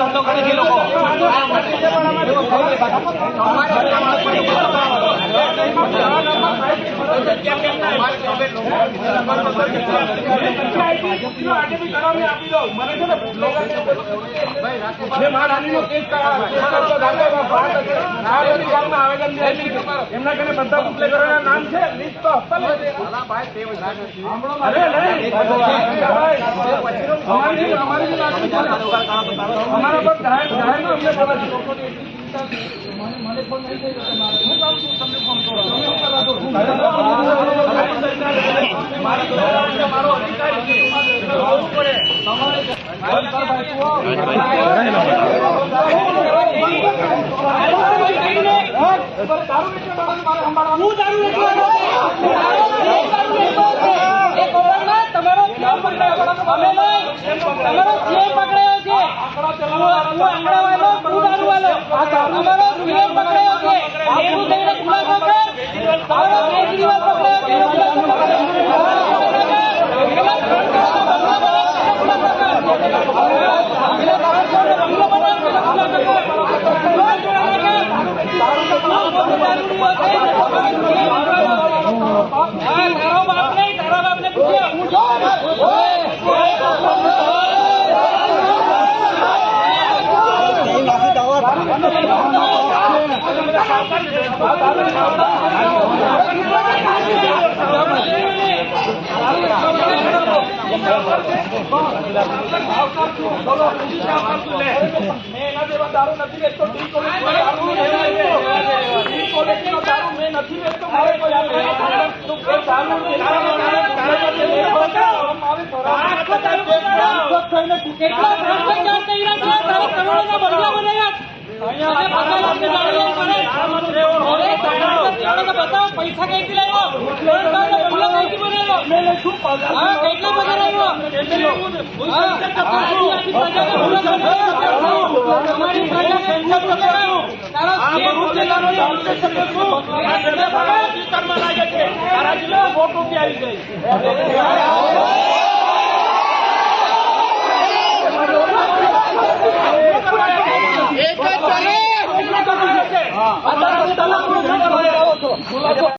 વાતો કરે છે લોકો. એમના ઘરે બધા બુકલેટરોના નામ છે, લિસ્ટ તો આપતા નથી. અમારા પર જાહેર અમને બોલે છે. મને ફોન નહીં થઈ જશે. હું કામ છું તમને ફોન કરો? મારો અધિકારી છે. દારૂ નથી વેચતો, ડી કોલેજનો દારૂ મેં નથી વેચતો. પૈસા કઈથી લાવ્યો? કેટલા પગાર આવ્યો? એક જ ચાલે.